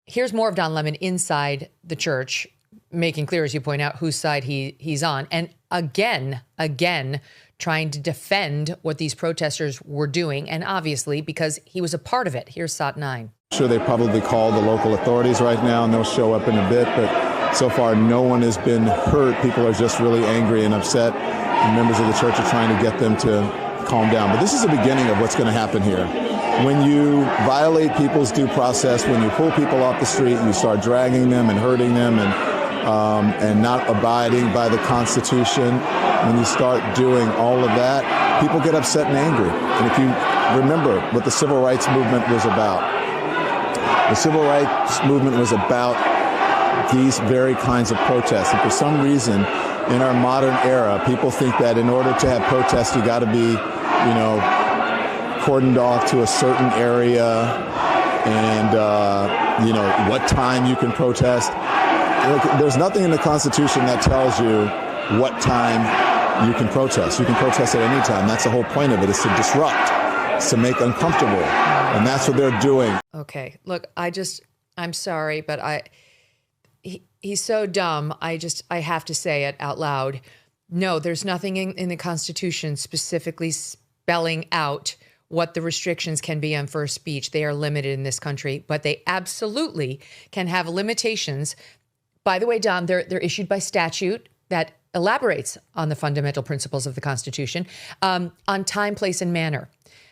here's more of Don Lemon inside the church, making clear, as you point out, whose side he's on. And again, trying to defend what these protesters were doing. And obviously, because he was a part of it. Here's SOT 9. I'm sure they probably call the local authorities right now, and they'll show up in a bit. But so far, no one has been hurt. People are just really angry and upset. And members of the church are trying to get them to calm down. But this is the beginning of what's going to happen here. When you violate people's due process, when you pull people off the street, you start dragging them and hurting them and not abiding by the Constitution, when you start doing all of that, people get upset and angry. And if you remember what the civil rights movement was about, the civil rights movement was about these very kinds of protests. And for some reason, in our modern era, people think that in order to have protests, you got to be, cordoned off to a certain area and, what time you can protest. Look, there's nothing in the Constitution that tells you what time you can protest. You can protest at any time. That's the whole point of it, is to disrupt, it's to make uncomfortable. And that's what they're doing. Okay. Look, I'm sorry, but he's so dumb. I have to say it out loud. No, there's nothing in the Constitution specifically spelling out what the restrictions can be on first speech. They are limited in this country, but they absolutely can have limitations. By the way, Dom, they're issued by statute that elaborates on the fundamental principles of the Constitution, on time, place, and manner.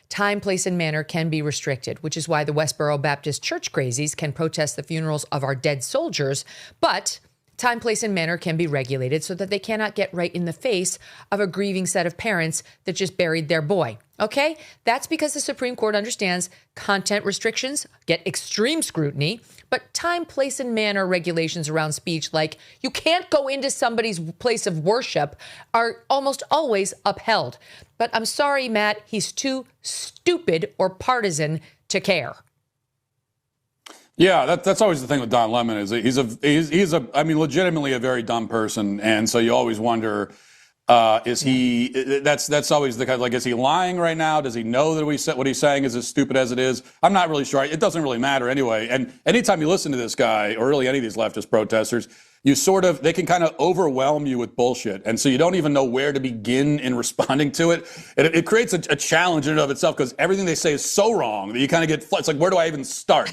Time, place, and manner can be restricted, which is why the Westboro Baptist Church crazies can protest the funerals of our dead soldiers, but time, place, and manner can be regulated so that they cannot get right in the face of a grieving set of parents that just buried their boy. Okay? That's because the Supreme Court understands content restrictions get extreme scrutiny, but time, place, and manner regulations around speech, like you can't go into somebody's place of worship, are almost always upheld. But I'm sorry, Matt, he's too stupid or partisan to care. Yeah, that's always the thing with Don Lemon, is he's legitimately a very dumb person, and so you always wonder, is he? That's always the kind of, like, is he lying right now? Does he know that what he's saying is as stupid as it is? I'm not really sure. It doesn't really matter anyway. And anytime you listen to this guy, or really any of these leftist protesters, they can kind of overwhelm you with bullshit, and so you don't even know where to begin in responding to it. It creates a challenge in and of itself, because everything they say is so wrong that you kind of it's like, where do I even start?